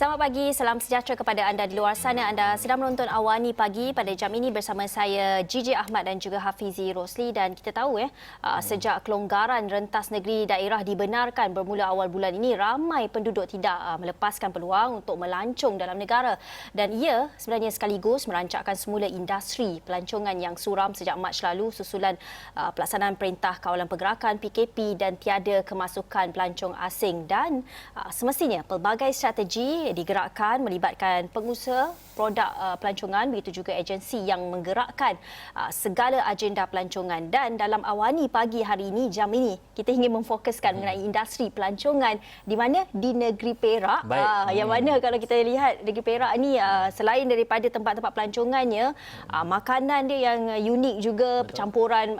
Selamat pagi, salam sejahtera kepada anda di luar sana. Anda sedang menonton Awani Pagi pada jam ini bersama saya Gigi Ahmad dan juga Hafizi Rosli. Dan kita tahu sejak kelonggaran rentas negeri daerah dibenarkan bermula awal bulan ini, ramai penduduk tidak melepaskan peluang untuk melancong dalam negara. Dan ia sebenarnya sekaligus merancakkan semula industri pelancongan yang suram sejak Mac lalu susulan pelaksanaan Perintah Kawalan Pergerakan PKP dan tiada kemasukan pelancong asing. Dan semestinya pelbagai strategi digerakkan melibatkan pengusaha produk pelancongan, begitu juga agensi yang menggerakkan segala agenda pelancongan. Dan dalam Awani Pagi hari ini, jam ini, kita ingin memfokuskan mengenai industri pelancongan di mana di negeri Perak. Yang mana kalau kita lihat negeri Perak ni selain daripada tempat-tempat pelancongannya, makanan dia yang unik juga. Betul. Campuran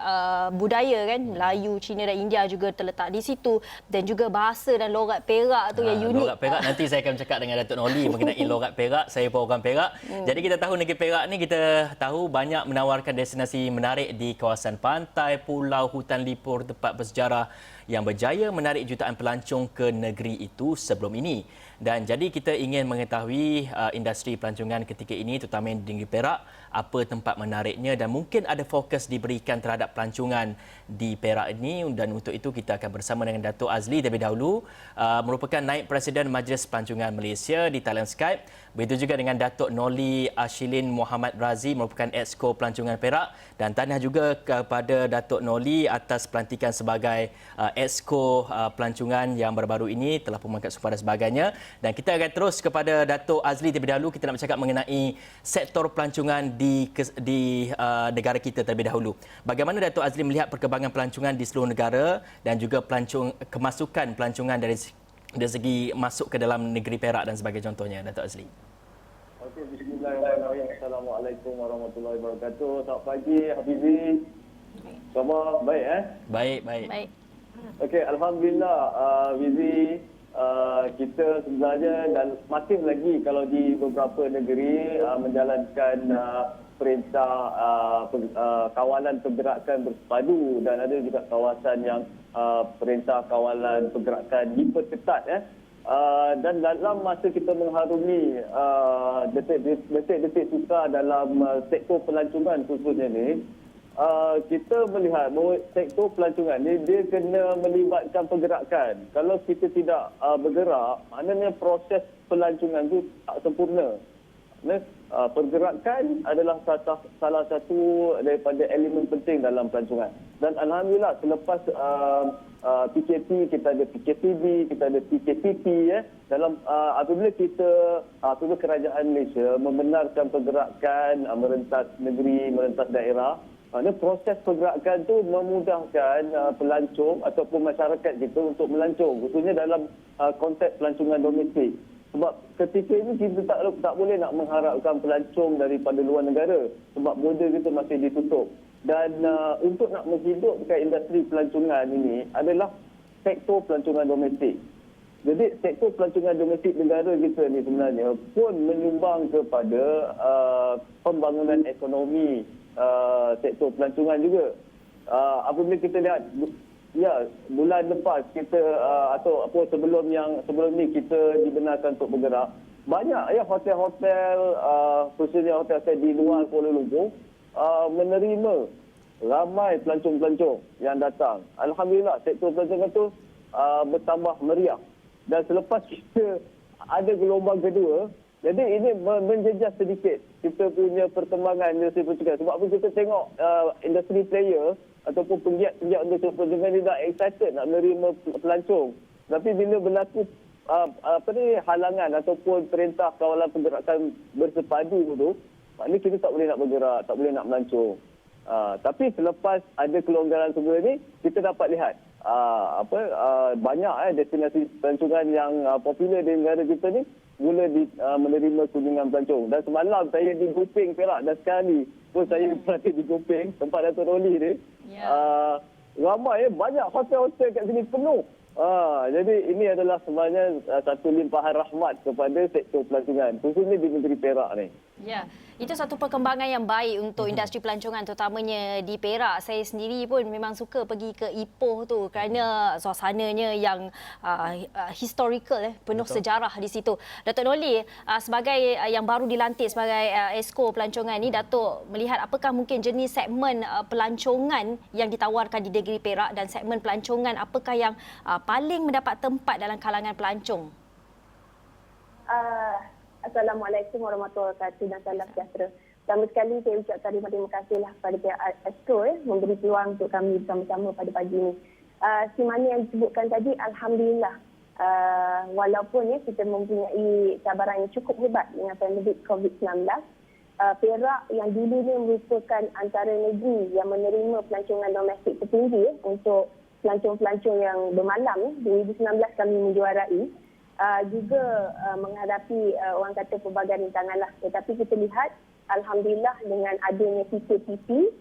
budaya kan, Melayu, Cina dan India juga terletak di situ, dan juga bahasa dan logat Perak tu yang unik. Logat Perak nanti saya akan cakap dengan Datuk Noli mengenai logat Perak. Saya pun orang Perak. Jadi kita tahu negeri Perak ni, kita tahu banyak menawarkan destinasi menarik di kawasan pantai, pulau, hutan lipur, tempat bersejarah yang berjaya menarik jutaan pelancong ke negeri itu sebelum ini. Dan jadi kita ingin mengetahui industri pelancongan ketika ini, terutama di negeri Perak, apa tempat menariknya dan mungkin ada fokus diberikan terhadap pelancongan di Perak ini. Dan untuk itu kita akan bersama dengan Datuk Azli terlebih dahulu, merupakan Naib Presiden Majlis Pelancongan Malaysia di talian Skype. Begitu juga dengan Datuk Noli Ashilin Muhammad Razi, merupakan Exco Pelancongan Perak. Dan tahniah juga kepada Datuk Noli atas pelantikan sebagai Exco Pelancongan yang baru-baru ini, telah pemangkat sumpah dan sebagainya. Dan kita akan terus kepada Datuk Azli terlebih dahulu. Kita nak bercakap mengenai sektor pelancongan di negara kita terlebih dahulu. Bagaimana Datuk Azli melihat perkembangan pelancongan di seluruh negara dan juga kemasukan pelancongan dari segi masuk ke dalam negeri Perak dan sebagai contohnya, Datuk Azli? Okey, bismillahirrahmanirrahim. Assalamualaikum warahmatullahi wabarakatuh. Selamat pagi, Hafizi. Semua baik Baik. Okey, alhamdulillah, Hafizi. Kita sebenarnya dan masih lagi kalau di beberapa negeri menjalankan perintah kawalan pergerakan bersepadu, dan ada juga kawasan yang perintah kawalan pergerakan diperketat. Dan dalam masa kita mengharumi detik-detik sukar dalam sektor pelancongan khususnya ni, kita melihat bahawa sektor pelancongan ni dia kena melibatkan pergerakan. Kalau kita tidak bergerak, maknanya proses pelancongan tu tak sempurna. Pergerakan adalah salah satu daripada elemen penting dalam pelancongan. Dan alhamdulillah selepas PKP, kita ada PKPB, kita ada PKPP. Dalam apabila kerajaan Malaysia membenarkan pergerakan merentas negeri, merentas daerah, proses pergerakan tu memudahkan pelancong ataupun masyarakat kita untuk melancong, khususnya dalam konteks pelancongan domestik. Sebab ketika ini kita tak boleh nak mengharapkan pelancong daripada luar negara sebab border kita masih ditutup. Dan untuk nak menghidupkan industri pelancongan ini adalah sektor pelancongan domestik. Jadi sektor pelancongan domestik negara kita ni sebenarnya pun menyumbang kepada pembangunan ekonomi sektor pelancongan juga. Apabila kita lihat, bulan lepas kita sebelum ni kita dibenarkan untuk bergerak, banyak hotel-hotel, khususnya hotel-hotel di luar Kuala Lumpur menerima ramai pelancong-pelancong yang datang. Alhamdulillah sektor pelancongan tu bertambah meriah. Dan selepas kita ada gelombang kedua, jadi ini menjejas sedikit kita punya perkembangan industri pelancongan. Sebab kita tengok industri player ataupun penggiat-penggiat industri pelancongan ni dah excited nak menerima pelancong. Tapi bila berlaku halangan ataupun perintah kawalan pergerakan bersepadu tu, maknanya kita tak boleh nak bergerak, tak boleh nak melancong. Tapi selepas ada kelonggaran semula ni, kita dapat lihat banyak destinasi pelancongan yang popular di negara kita ni mula menerima kunjungan pelancong. Dan semalam saya di Gopeng Perak, dan sekarang ni pun saya berada di Gopeng, tempat Datuk Noli ni. Ramai, banyak hotel-hotel kat sini penuh. Jadi ini adalah sebenarnya satu limpahan rahmat kepada sektor pelancongan, khususnya di negeri Perak ni. Ya, itu satu perkembangan yang baik untuk industri pelancongan terutamanya di Perak. Saya sendiri pun memang suka pergi ke Ipoh tu kerana suasananya yang historical, penuh Betul. sejarah di situ. Datuk Noli, sebagai yang baru dilantik sebagai Esko pelancongan ni, Datuk melihat apakah mungkin jenis segmen pelancongan yang ditawarkan di negeri Perak dan segmen pelancongan apakah yang paling mendapat tempat dalam kalangan pelancong? Assalamualaikum warahmatullahi wabarakatuh dan salam sejahtera. Pertama sekali saya ucapkan terima kasihlah kepada pihak Astro memberi peluang untuk kami bersama-sama pada pagi ini. Semana yang disebutkan tadi, Alhamdulillah, walaupun kita mempunyai cabaran yang cukup hebat dengan pandemik COVID-19, Perak yang dulunya merupakan antara negeri yang menerima pelancongan domestik tertinggi untuk pelancong-pelancong yang bermalam. 2019 kami menjuarai. Juga menghadapi orang kata pelbagai rintangan lah. Tetapi kita lihat Alhamdulillah dengan adanya PKPP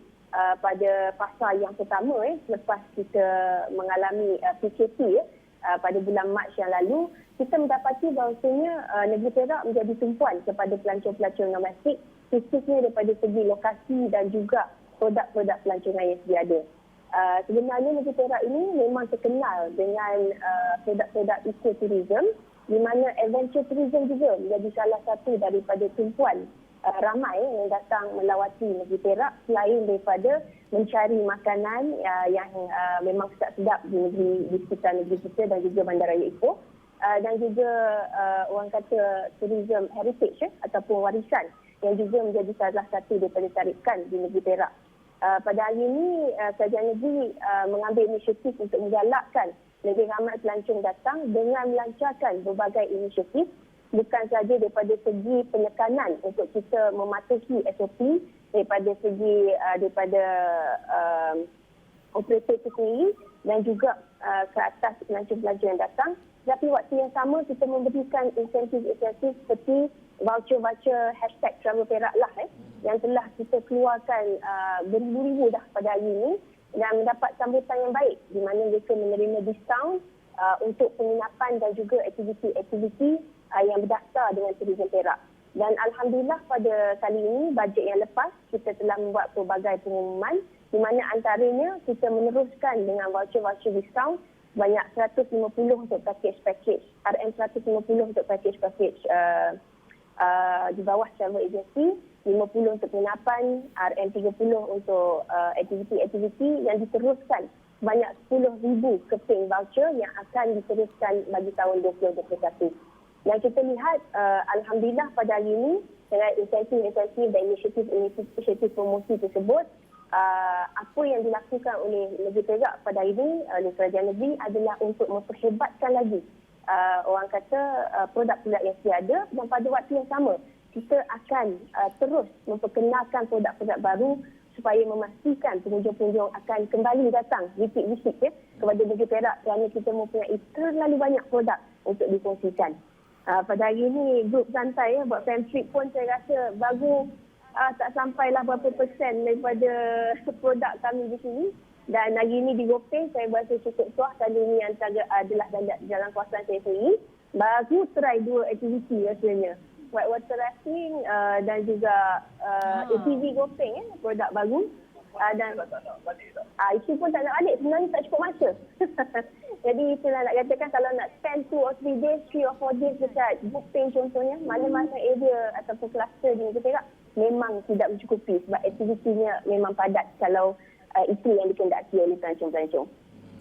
pada fasa yang pertama selepas kita mengalami PKP pada bulan Mac yang lalu, kita mendapati bahawasanya negeri Perak menjadi tumpuan kepada pelancong-pelancong domestik khususnya daripada segi lokasi dan juga produk-produk pelancongan yang sedia ada. Sebenarnya negeri Perak ini memang terkenal dengan produk-produk ekoturism di mana adventure tourism juga menjadi salah satu daripada tumpuan ramai yang datang melawati negeri Perak selain daripada mencari makanan yang memang sedap-sedap di sekitar negeri kita dan juga Bandaraya Ipoh dan juga orang kata tourism heritage ataupun warisan yang juga menjadi salah satu daripada tarikan di negeri Perak. Pada hari ini, Kerajaan Negeri mengambil inisiatif untuk menggalakkan lebih ramai pelancong datang dengan melancarkan berbagai inisiatif, bukan sahaja daripada segi penekanan untuk kita mematuhi SOP, daripada segi operator itu sendiri dan juga ke atas pelancong-pelancong yang datang. Tapi waktu yang sama kita memberikan insentif-insentif seperti voucher-voucher hashtag Travel Perak lah yang telah kita keluarkan beribu-ribu dah pada hari ini dan mendapat sambutan yang baik di mana mereka menerima diskaun untuk penginapan dan juga aktiviti-aktiviti yang berdasar dengan turisme Perak. Dan Alhamdulillah pada kali ini, bajet yang lepas, kita telah membuat pelbagai pengumuman di mana antaranya kita meneruskan dengan voucher-voucher diskaun banyak 150 untuk package RM150 untuk package di bawah travel agency, 50 untuk penginapan, RM30 untuk aktiviti-aktiviti yang diteruskan banyak 10,000 keping voucher yang akan diteruskan bagi tahun 2021. Dan kita lihat Alhamdulillah pada hari ini dengan insentif-insentif dan inisiatif promosi tersebut, apa yang dilakukan oleh Negeri Perak pada hari ini oleh Kerajaan Negeri adalah untuk memperhebatkan lagi orang kata produk-produk yang sedia ada dan pada waktu yang sama kita akan terus memperkenalkan produk-produk baru supaya memastikan pengunjung-pengunjung akan kembali datang visit kepada Negeri Perak kerana kita mempunyai terlalu banyak produk untuk dikongsikan. Pada hari ini grup santai buat fan trip pun saya rasa baru tak sampailah berapa persen daripada produk kami di sini. Dan hari ini di GoPay saya berasa cukup puas kali ini antara adalah dalam kawasan saya sendiri. Baru try 2 aktiviti rasanya. Whitewater rafting dan juga ATV GoPay produk baru. Dan itu pun tak nak balik, sebenarnya tak cukup masa. Jadi itulah nak katakan kalau nak spend 2 or 3 days, 3 or 4 days dekat GoPay contohnya, mana-mana area ataupun kluster di Negeri Perak memang tidak mencukupi sebab aktivitinya memang padat kalau itu yang dikendaki oleh pelancong-pelancong.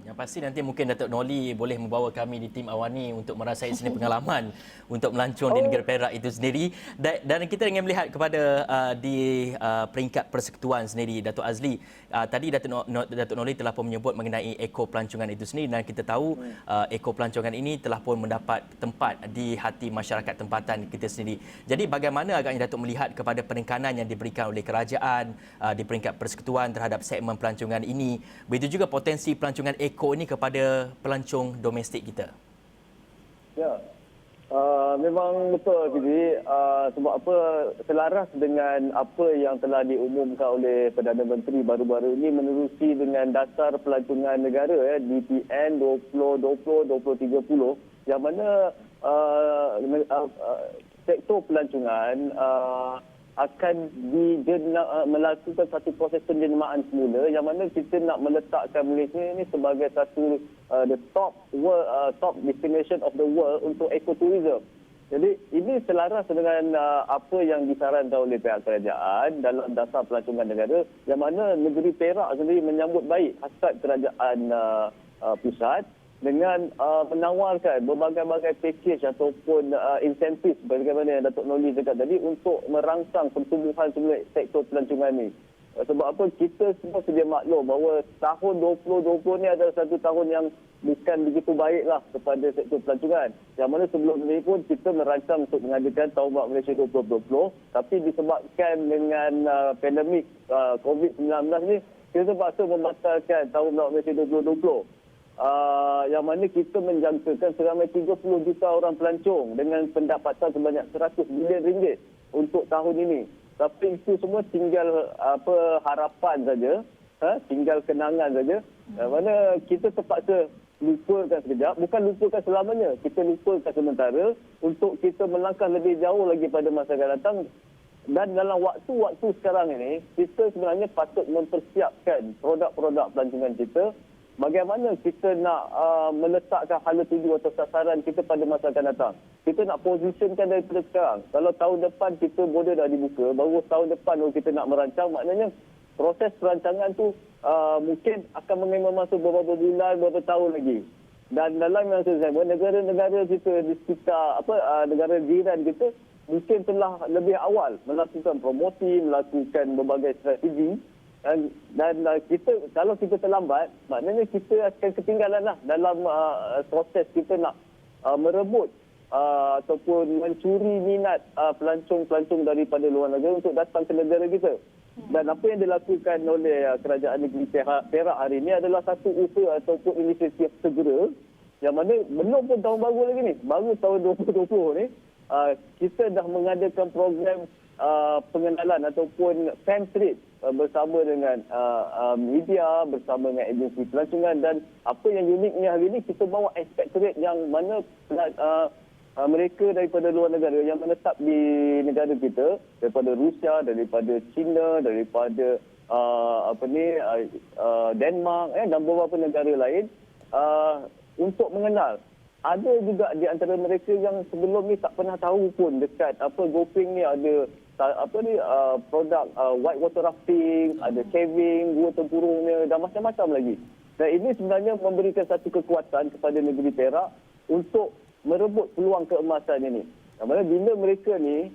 Yang pasti nanti mungkin Datuk Noli boleh membawa kami di tim Awani untuk merasai seni pengalaman untuk melancong di negeri Perak itu sendiri. Dan kita ingin melihat kepada di peringkat persekutuan sendiri, Datuk Azli. Tadi Datuk Noli telah pun menyebut mengenai eko pelancongan itu sendiri dan kita tahu eko pelancongan ini telah pun mendapat tempat di hati masyarakat tempatan kita sendiri. Jadi bagaimana agaknya Datuk melihat kepada penekanan yang diberikan oleh kerajaan di peringkat persekutuan terhadap segmen pelancongan ini, begitu juga potensi pelancongan eko ini kepada pelancong domestik kita? Ya, memang betul Fizi. Sebab apa, selaras dengan apa yang telah diumumkan oleh Perdana Menteri baru-baru ini menerusi dengan dasar pelancongan negara DPN 2020-2030 yang mana sektor pelancongan akan melakukan satu proses penjenamaan semula yang mana kita nak meletakkan Malaysia ini sebagai satu the top destination of the world untuk ekotourism. Jadi ini selaras dengan apa yang disarankan oleh pihak kerajaan dalam dasar pelancongan negara, yang mana negeri Perak sendiri menyambut baik hasrat kerajaan pusat dengan menawarkan berbagai-bagai package ataupun insentif bagaimana yang Datuk Noli cakap tadi untuk merangsang pertumbuhan semula sektor pelancongan ini. Sebab apa, kita semua sedia maklum bahawa tahun 2020 ni adalah satu tahun yang bukan begitu baiklah kepada sektor pelancongan. Yang mana sebelum ini pun kita merancang untuk mengadakan Tahun Baru Malaysia 2020, tapi disebabkan dengan pandemik COVID-19 ni, kita terpaksa membatalkan Tahun Baru Malaysia 2020. Yang mana kita menjangkakan seramai 30 juta orang pelancong dengan pendapatan sebanyak 100 bilion ringgit untuk tahun ini. Tapi itu semua tinggal harapan saja, tinggal kenangan saja. Yang mana kita terpaksa lupakan sekejap, bukan lupakan selamanya. Kita lupakan sementara untuk kita melangkah lebih jauh lagi pada masa akan datang. Dan dalam waktu-waktu sekarang ini, kita sebenarnya patut mempersiapkan produk-produk pelancongan kita. Bagaimana kita nak meletakkan hala tuju atau sasaran kita pada masa akan datang. Kita nak positionkan daripada sekarang. Kalau tahun depan kita border dah dibuka, baru tahun depan baru kita nak merancang, maknanya proses perancangan tu mungkin akan mengambil masa beberapa bulan, beberapa tahun lagi. Dan dalam masa sama, negara-negara kita di sekitar negara jiran kita mungkin telah lebih awal melakukan promosi, melakukan berbagai strategi. Dan kita, kalau kita terlambat, maknanya kita akan ketinggalan lah dalam proses kita nak merebut ataupun mencuri minat pelancong-pelancong daripada luar negara untuk datang ke negara kita. Dan apa yang dilakukan oleh kerajaan negeri Perak hari ini adalah satu usaha ataupun inisiatif segera, yang mana belum pun tahun baru lagi ni, baru tahun 2020 ni, kita dah mengadakan program pengenalan ataupun fan trip bersama dengan media, bersama dengan agensi pelancongan. Dan apa yang uniknya hari ini, kita bawa expatriate yang mana mereka daripada luar negara yang menetap di negara kita, daripada Rusia, daripada China, daripada Denmark dan beberapa negara lain untuk mengenal. Ada juga di antara mereka yang sebelum ni tak pernah tahu pun dekat Gopeng ni ada produk white water rafting, ada caving, gua tempurungnya dan macam-macam lagi. Dan ini sebenarnya memberikan satu kekuatan kepada negeri Perak untuk merebut peluang keemasan ini. Mana bila mereka ni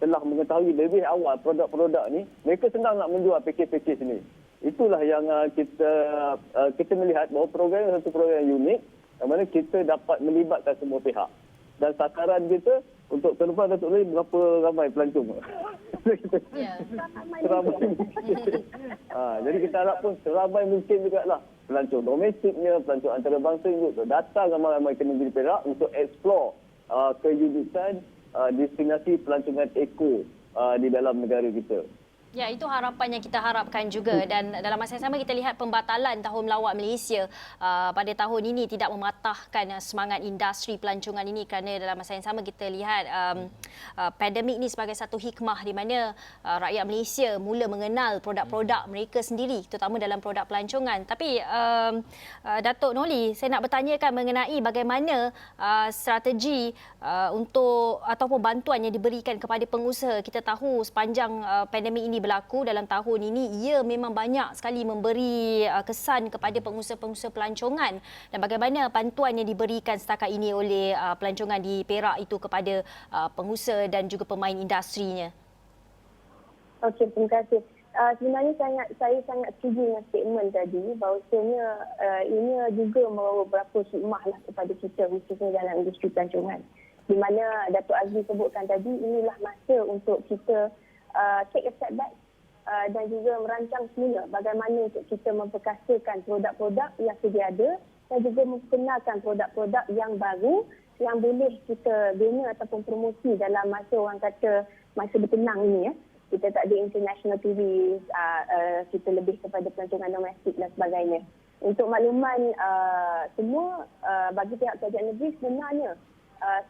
telah mengetahui lebih awal produk-produk ni, mereka senang nak menjual pakej-pakej ni. Itulah yang kita melihat bahawa program ini satu program yang unik, yang mana kita dapat melibatkan semua pihak. Dan sasaran kita untuk tahun depan, Datuk Lee, berapa ramai pelancong? Seramai mungkin. Jadi kita harap pun seramai mungkin juga lah pelancong domestiknya, pelancong antarabangsa juga datang ramai-ramai ke negeri Perak untuk explore keunikan destinasi pelancongan eko di dalam negara kita. Ya, itu harapan yang kita harapkan juga. Dan dalam masa yang sama kita lihat pembatalan Tahun Melawat Malaysia pada tahun ini tidak mematahkan semangat industri pelancongan ini, kerana dalam masa yang sama kita lihat pandemik ini sebagai satu hikmah di mana rakyat Malaysia mula mengenal produk-produk mereka sendiri, terutama dalam produk pelancongan. Tapi Datuk Noli, saya nak bertanyakan mengenai bagaimana strategi untuk ataupun bantuan yang diberikan kepada pengusaha. Kita tahu sepanjang pandemik ini berlaku dalam tahun ini, ia memang banyak sekali memberi kesan kepada pengusaha-pengusaha pelancongan, dan bagaimana bantuan yang diberikan setakat ini oleh pelancongan di Perak itu kepada pengusaha dan juga pemain industrinya. Okey, terima kasih. Sebenarnya saya sangat setuju dengan statement tadi, bahawasanya ini juga membawa beberapa hikmah lah kepada kita, khususnya dalam industri pelancongan. Di mana Datuk Azli sebutkan tadi, inilah masa untuk kita take a step back dan juga merancang semula bagaimana untuk kita memperkasakan produk-produk yang sedia ada dan juga memperkenalkan produk-produk yang baru yang boleh kita bina ataupun promosi dalam masa orang kata masa bertenang ini ya. Kita tak ada international tourist, kita lebih kepada pelancongan domestik dan sebagainya. Untuk makluman semua, bagi pihak kerajaan negeri sebenarnya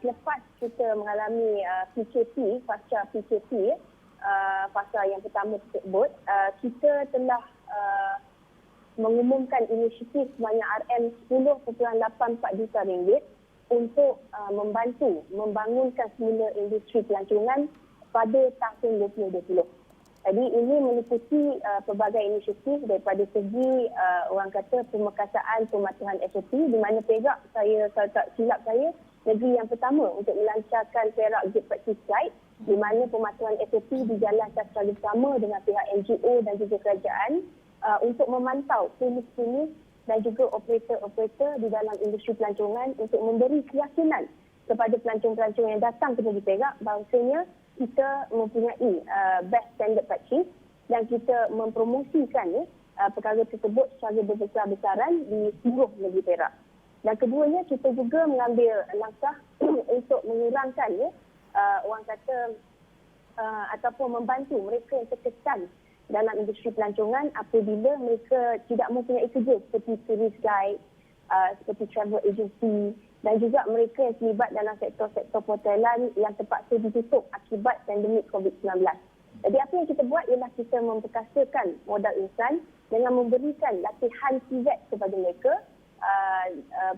selepas kita mengalami PKP, pasca PKP, fasa yang pertama tersebut, kita telah mengumumkan inisiatif sebanyak RM10.84 juta ringgit untuk membantu membangunkan semula industri pelancongan pada tahun 2020. Jadi ini meliputi pelbagai inisiatif daripada segi orang kata pemekasaan pematuhan SOP, di mana Perak, saya kalau tak silap saya, negeri yang pertama untuk melancarkan Perak Good Practice Guide, di mana pematuhan SOP dijalankan secara bersama dengan pihak NGO dan juga kerajaan untuk memantau klinis-klinis dan juga operator-operator di dalam industri pelancongan untuk memberi keyakinan kepada pelancong-pelancong yang datang ke negeri Perak bahawasanya kita mempunyai best standard practice dan kita mempromosikan perkara tersebut secara besar-besaran di seluruh negeri Perak. Dan keduanya, kita juga mengambil langkah untuk mengurangkan orang kata ataupun membantu mereka yang terkesan dalam industri pelancongan apabila mereka tidak mempunyai kerja seperti tourist guide, seperti travel agency dan juga mereka yang terlibat dalam sektor-sektor perhotelan yang terpaksa ditutup akibat pandemik COVID-19. Jadi apa yang kita buat ialah kita memperkasakan modal insan dengan memberikan latihan TVET kepada mereka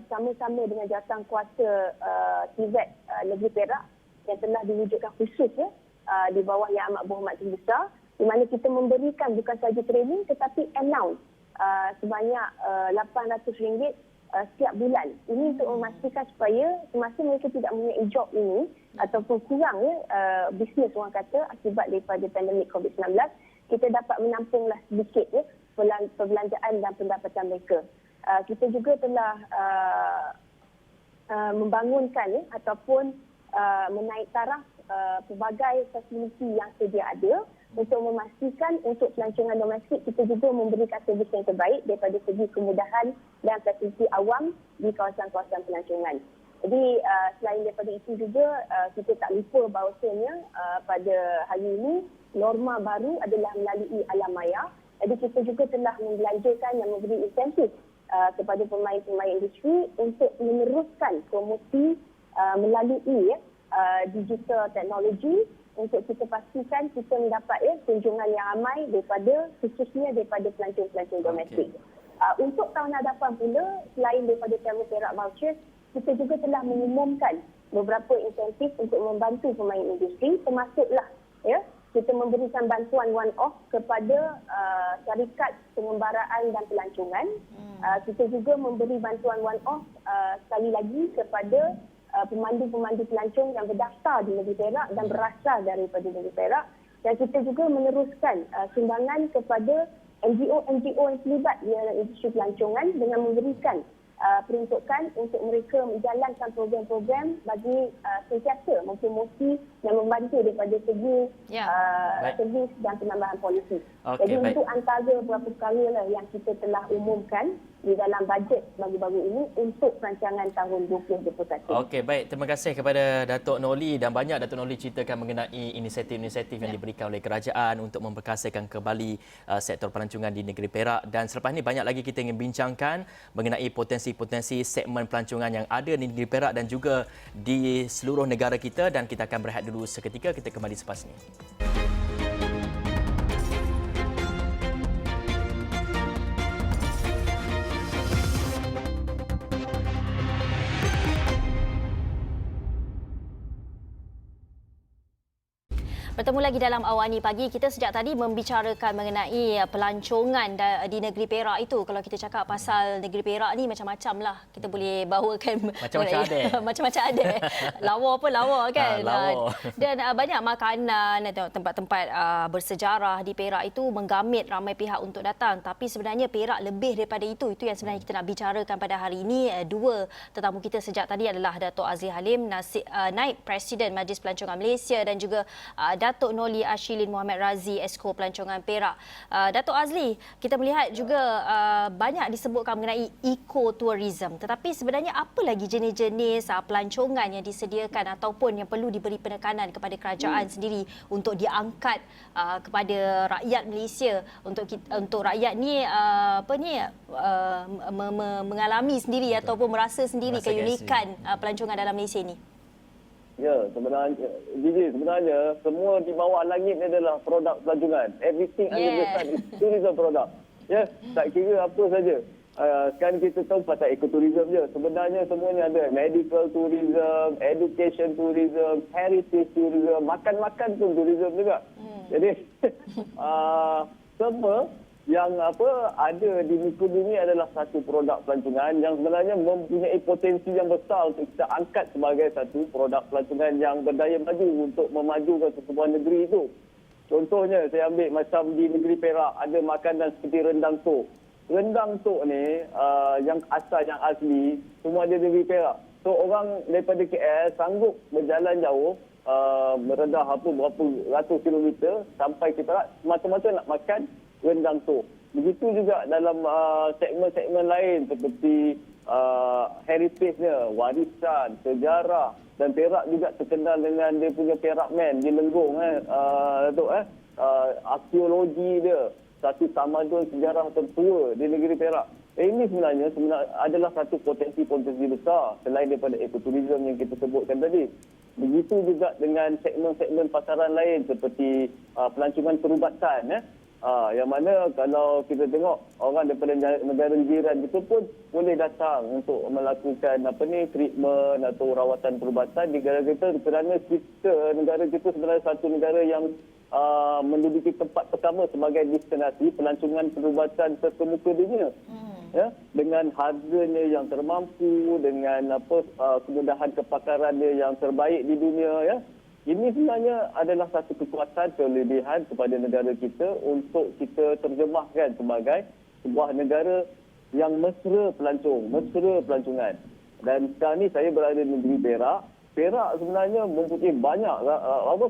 bersama-sama dengan jawatan kuasa TVET Negeri Perak yang telah diwujudkan khusus di bawah Yang Amat Berhormat Tuan Besar, di mana kita memberikan bukan sahaja training tetapi allowance sebanyak RM800 setiap bulan. Ini untuk memastikan supaya semasa mereka tidak mempunyai job ini ataupun kurang bisnes orang kata akibat daripada pandemik COVID-19, kita dapat menampunglah sedikit perbelanjaan dan pendapatan mereka. Kita juga telah membangunkan ataupun menaik taraf pelbagai fasiliti yang sedia ada untuk memastikan untuk pelancongan domestik kita juga memberikan servis yang terbaik daripada segi kemudahan dan fasiliti awam di kawasan-kawasan pelancongan. Jadi selain daripada itu juga kita tak lupa bahawasanya pada hari ini norma baru adalah melalui alam maya. Jadi kita juga telah membelanjakan dan memberi insentif kepada pemain-pemain industri untuk meneruskan promosi melalui digital teknologi untuk kita pastikan kita mendapat kunjungan yang ramai daripada khususnya daripada pelancong-pelancong domestik. Untuk tahun hadapan pula, selain daripada Travel Perak Vouchers, kita juga telah mengumumkan beberapa insentif untuk membantu pemain industri, termasuklah kita memberikan bantuan one-off kepada syarikat pengembaraan dan pelancongan. Kita juga memberi bantuan one-off sekali lagi kepada pemandu-pemandu pelancong yang berdaftar di negeri Perak dan berasal daripada negeri Perak, dan kita juga meneruskan sumbangan kepada NGO-NGO yang terlibat di dalam industri pelancongan dengan memberikan peruntukan untuk mereka menjalankan program-program bagi sentiasa mempromosi dan membantu daripada segi servis dan penambahan polisi. Jadi itu antara beberapa perkara yang kita telah umumkan di dalam bajet baru-baru ini untuk perancangan tahun 2021. Okey, baik. Terima kasih kepada Datuk Noli, dan banyak Datuk Noli ceritakan mengenai inisiatif-inisiatif yang diberikan oleh kerajaan untuk memperkasakan kembali sektor pelancongan di negeri Perak, dan selepas ini banyak lagi kita ingin bincangkan mengenai potensi-potensi segmen pelancongan yang ada di negeri Perak dan juga di seluruh negara kita, dan kita akan berehat dulu seketika, kita kembali selepas ini. Bertemu lagi dalam Awani Pagi. Kita sejak tadi membicarakan mengenai pelancongan di negeri Perak itu. Kalau kita cakap pasal negeri Perak ni macam-macam lah. Kita boleh bawakan macam-macam ada. Macam-macam ada. Lawa apa lawa kan. Lawa. Dan banyak makanan, tempat-tempat bersejarah di Perak itu menggamit ramai pihak untuk datang. Tapi sebenarnya Perak lebih daripada itu. Itu yang sebenarnya kita nak bicarakan pada hari ini. Dua tetamu kita sejak tadi adalah Datuk Azli Halim, Naib Presiden Majlis Pelancongan Malaysia, dan juga Datuk Noli Ashilin Mohamed Razi, Esko Pelancongan Perak. Datuk Azli, kita melihat juga banyak disebutkan mengenai eco-tourism. Tetapi sebenarnya apa lagi jenis-jenis pelancongan yang disediakan ataupun yang perlu diberi penekanan kepada kerajaan sendiri untuk diangkat kepada rakyat Malaysia, untuk rakyat ni mengalami sendiri ataupun merasa sendiri keunikan pelancongan dalam Malaysia ni? Ya, sebenarnya semua di bawah langit ni adalah produk pelancongan. Everything under the sun is tourism product. Ya, tak kira apa saja. Sekarang kita tahu pasal ekoturism je. Sebenarnya semuanya ada. Medical tourism, education tourism, heritage tourism, makan-makan pun tourism juga. Jadi semua yang ada di muka bumi adalah satu produk pelancongan yang sebenarnya mempunyai potensi yang besar untuk kita angkat sebagai satu produk pelancongan yang berdaya maju untuk memajukan sebuah negeri itu. Contohnya saya ambil macam di negeri Perak ada makanan seperti rendang tok. Rendang tok ni yang asal yang asli semua ada di negeri Perak. So orang daripada KL sanggup berjalan jauh meredah berapa ratus kilometer sampai ke Perak semata-mata nak makan rendang tok. Begitu juga dalam segmen-segmen lain seperti heritage-nya, warisan, sejarah dan Perak juga terkenal dengan dia punya Perak Man di Lenggong arkeologi dia, satu tamadun sejarah tertua di negeri Perak. Ini sebenarnya adalah satu potensi besar selain daripada ekoturism yang kita sebutkan tadi. Begitu juga dengan segmen-segmen pasaran lain seperti pelancongan perubatan yang mana kalau kita tengok orang daripada negara jiran kita pun boleh datang untuk melakukan treatment atau rawatan perubatan di negara kita kerana negara kita sebenarnya satu negara yang menduduki tempat pertama sebagai destinasi pelancongan perubatan terkemuka dunia. Ya, dengan harganya yang termampu, dengan kemudahan kepakaran dia yang terbaik di dunia, ya. Ini sebenarnya adalah satu kekuatan kelebihan kepada negara kita untuk kita terjemahkan sebagai sebuah negara yang mesra pelancongan. Dan sekarang ni saya berada di negeri Perak. Perak sebenarnya mempunyai banyak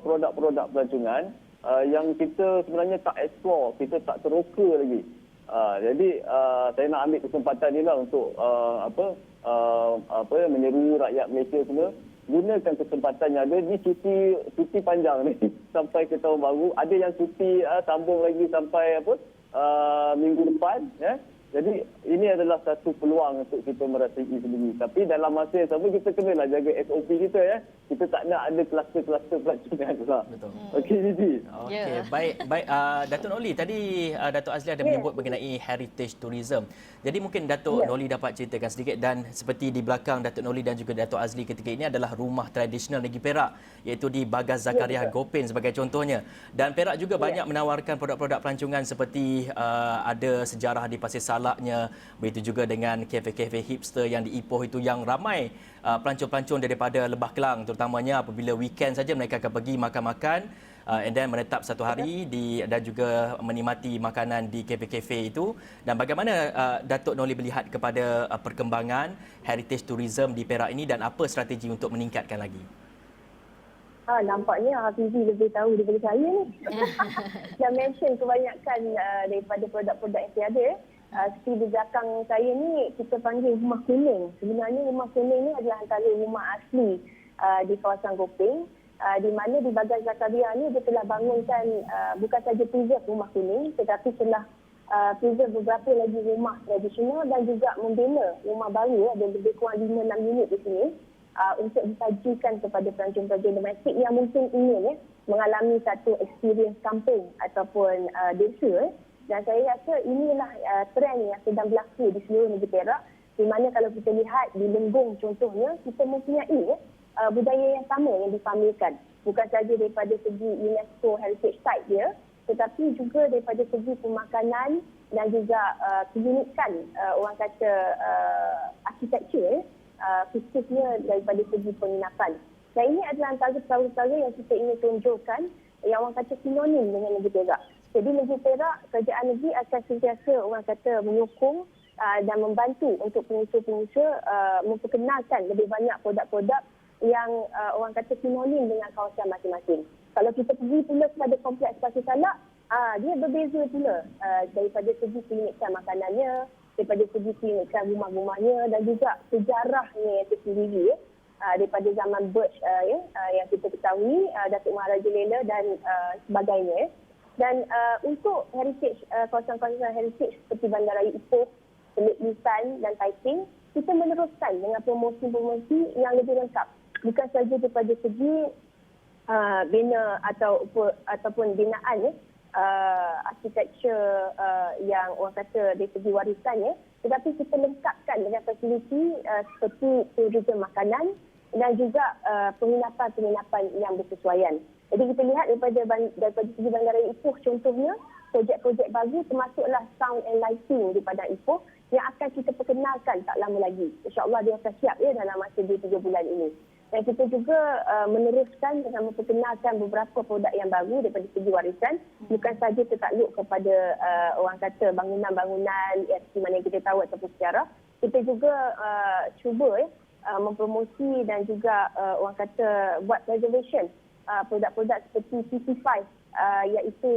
produk-produk pelancongan yang kita sebenarnya tak explore, kita tak teroka lagi. Jadi saya nak ambil kesempatan ni lah untuk menyeru rakyat Malaysia semua gunakan kesempatan yang ada ni, cuti panjang ni sampai ke tahun baru. Ada yang cuti sambung lagi sampai minggu depan, ya. Jadi ini adalah satu peluang untuk kita merasai sendiri. Tapi dalam masa yang sama kita kenalah jaga SOP kita, ya. Kita tak nak ada kluster-kluster pelancongan pula. Betul. Okey, Gigi. Okey, baik. Datuk Noli, tadi Datuk Azli ada menyebut mengenai heritage tourism. Jadi mungkin Datuk Noli dapat ceritakan sedikit, dan seperti di belakang Datuk Noli dan juga Datuk Azli ketika ini adalah rumah tradisional negeri Perak, iaitu di Bagas Zakaria Gopin sebagai contohnya. Dan Perak juga banyak menawarkan produk-produk pelancongan seperti ada sejarah di Pasir Salaknya, begitu juga dengan kafe-kafe hipster yang di Ipoh itu yang ramai pelancong-pelancong daripada Lebah Kelang, terutamanya apabila weekend saja mereka akan pergi makan-makan and then menetap satu hari dan juga menikmati makanan di kafe-kafe itu. Dan bagaimana Datuk Noli melihat kepada perkembangan heritage tourism di Perak ini dan apa strategi untuk meningkatkan lagi? Nampaknya Hafizi lebih tahu daripada saya ni. Dah mention kebanyakan daripada produk-produk yang saya ada. Seperti di belakang saya ni, kita panggil Rumah Kuning. Sebenarnya Rumah Kuning ni adalah antara rumah asli di kawasan Gopeng. Di mana di Bagas Zakaria ni dia telah bangunkan bukan saja preserve Rumah Kuning, tetapi telah preserve beberapa lagi rumah tradisional dan juga membina rumah baru, ada lebih kurang 5-6 unit di sini untuk disajikan kepada pelancong-pelancong domestik yang mungkin ingin mengalami satu experience kampung ataupun desa. Dan saya rasa inilah trend yang sedang berlaku di seluruh negeri Perak, di mana kalau kita lihat di Lenggong contohnya, kita mempunyai budaya yang sama yang dipamerkan. Bukan saja daripada segi UNESCO Heritage Site dia, tetapi juga daripada segi pemakanan dan juga keunikan orang kata arkitektur, khususnya daripada segi penginapan. Dan ini adalah antara perkara-perkara yang kita ingin tunjukkan yang orang kata sinonim dengan negeri Perak. Jadi negeri Perak, kerajaan negeri akan sentiasa orang kata menyokong dan membantu untuk pengusaha-pengusaha memperkenalkan lebih banyak produk-produk yang orang kata sinonim dengan kawasan masing-masing. Kalau kita pergi pula kepada kompleks Pasir Salak, dia berbeza pula daripada segi keunikan makanannya, daripada segi keunikan rumah-rumahnya dan juga sejarahnya itu sendiri, daripada zaman Burj yang kita ketahui, Datuk Maharaja Lela dan sebagainya. Dan untuk heritage, kawasan-kawasan heritage seperti Bandaraya Ipoh, Teluk Lisan dan Taiping, kita meneruskan dengan promosi-promosi yang lebih lengkap. bukan saja daripada segi bina ataupun binaan architecture yang orang kata dari segi warisan tetapi kita lengkapkan dengan fasiliti seperti tourism makanan dan juga penginapan-penginapan yang bersesuaian. Jadi kita lihat daripada segi Bandaraya Ipoh contohnya, projek-projek baru termasuklah sound and lighting di Padang Ipoh yang akan kita perkenalkan tak lama lagi. InsyaAllah dia akan siap dalam masa 2-3 bulan ini. Dan kita juga meneruskan dengan memperkenalkan beberapa produk yang baru daripada segi warisan. Bukan saja tertakluk kepada orang kata bangunan-bangunan seperti mana yang kita tahu ataupun sejarah. Kita juga cuba mempromosi dan juga orang kata buat preservation produk-produk seperti PC5 iaitu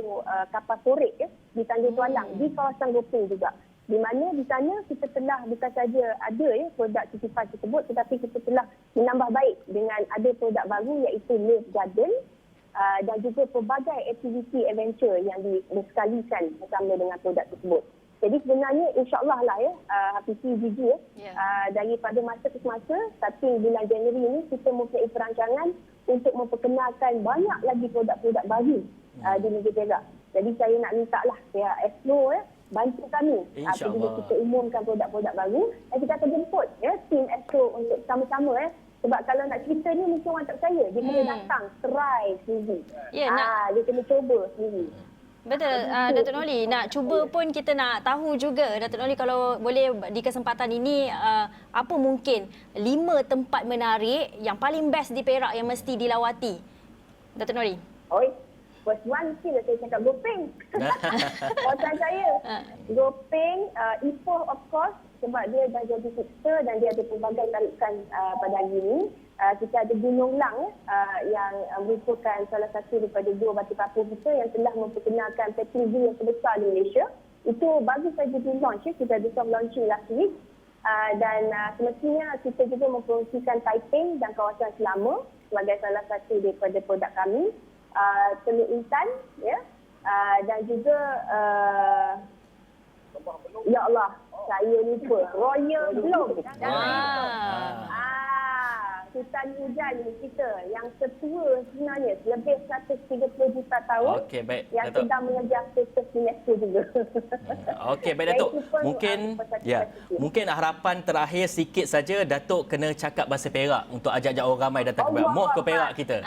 kapal korek di Tanjung Tualang di kawasan Gopeng juga. Di mana di sana kita telah bukan saja ada produk PC5 tersebut tetapi kita telah menambah baik dengan ada produk baru iaitu Love Garden dan juga pelbagai aktiviti adventure yang disekalikan bersama dengan produk tersebut. Jadi sebenarnya insya-Allah lah Hafizi Gigi daripada masa ke semasa starting bulan Januari ini kita mempunyai perancangan untuk memperkenalkan banyak lagi produk-produk baru di Negeri Perak. Jadi saya nak minta lah pihak Astro bantu kami apabila kita umumkan produk-produk baru dan kita akan jemput tim Astro untuk sama-sama sebab kalau nak cerita ni mungkin orang tak percaya dia kena datang try sendiri. Dia kena cuba sendiri. Betul, Datuk Noli. Nak cuba pun kita nak tahu juga, Datuk Noli, kalau boleh di kesempatan ini, apa mungkin 5 tempat menarik yang paling best di Perak yang mesti dilawati? Datuk Noli. First one mestilah saya cakap Gopeng. Kawasan saya. Gopeng, Ipoh of course sebab dia dah jadi hipster dan dia ada pelbagai tarikan pada hari ini. Kita ada Gunung Lang yang merupakan salah satu daripada 2 batu kapur kita yang telah memperkenalkan petting zoo yang terbesar di Malaysia. Itu baru saja di-launch. Kita ada soft launching last week. Dan semestinya kita juga mempromosikan Taiping dan kawasan Selama sebagai salah satu daripada produk kami. Teluk Intan dan juga ya Allah saya lupa Royal Bloom hutan hujan kita yang tertua sebenarnya lebih 130 juta tahun baik, yang Datuk. sedang mengejar status UNESCO juga. Okey, baik Datuk. Mungkin harapan terakhir sikit saja Datuk kena cakap bahasa Perak untuk ajak-ajak orang ramai datang ke Perak. Moh ke Perak kita.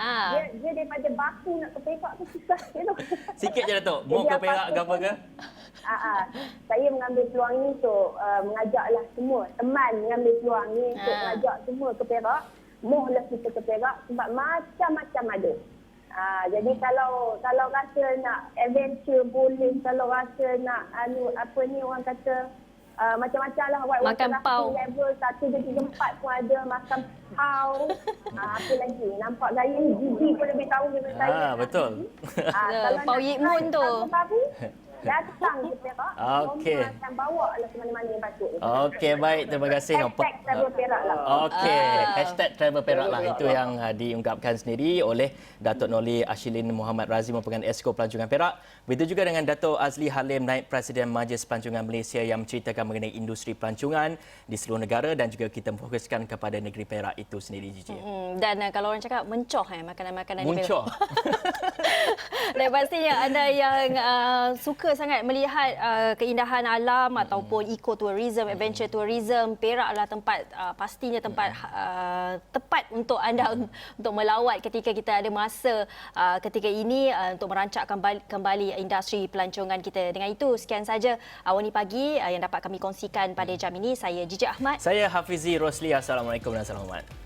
Dia daripada Baku nak ke Perak tu susah Sikit je Datuk. Moh ke Perak ke apa ke? Saya mengambil peluang ini untuk mengajaklah semua teman mengambil peluang ini untuk mengajak semua ke Perak. Mohlah kita ke Perak sebab macam-macam ada. Jadi kalau rasa nak adventure boleh, kalau rasa nak orang kata macam-macam lah. Makan pau. Level 1, 2, 3, 4 pun ada. Makan pau. Apa lagi? Nampak gaya ni. Gigi pun lebih tahu daripada saya. Betul. Pau Yip Mun tu. Datang ke Perak. Okey. Akan bawa lah ke mana-mana yang patut. Okey, baik. Terima kasih. #Travel Perak lah. Okey, #Travel Perak lah. Itu yang diungkapkan sendiri oleh Datuk Noli Ashilin Muhammad Razif merupakan Esko Pelancongan Perak. Begitu juga dengan Datuk Azli Halim, Naib Presiden Majlis Pelancongan Malaysia yang menceritakan mengenai industri pelancongan di seluruh negara dan juga kita fokuskan kepada negeri Perak itu sendiri, Gigi. Dan kalau orang cakap mencoh makanan-makanan di Perak. Muncoh. Dan pastinya anda yang suka sangat melihat keindahan alam ataupun eco-tourism, adventure tourism, Perak adalah tempat pastinya tempat tepat untuk anda untuk melawat ketika kita ada masa ketika ini untuk merancang kembali industri pelancongan kita. Dengan itu, sekian saja Awani Pagi yang dapat kami kongsikan pada jam ini. Saya Gigi Ahmad. Saya Hafizi Rosli. Assalamualaikum dan salam hormat.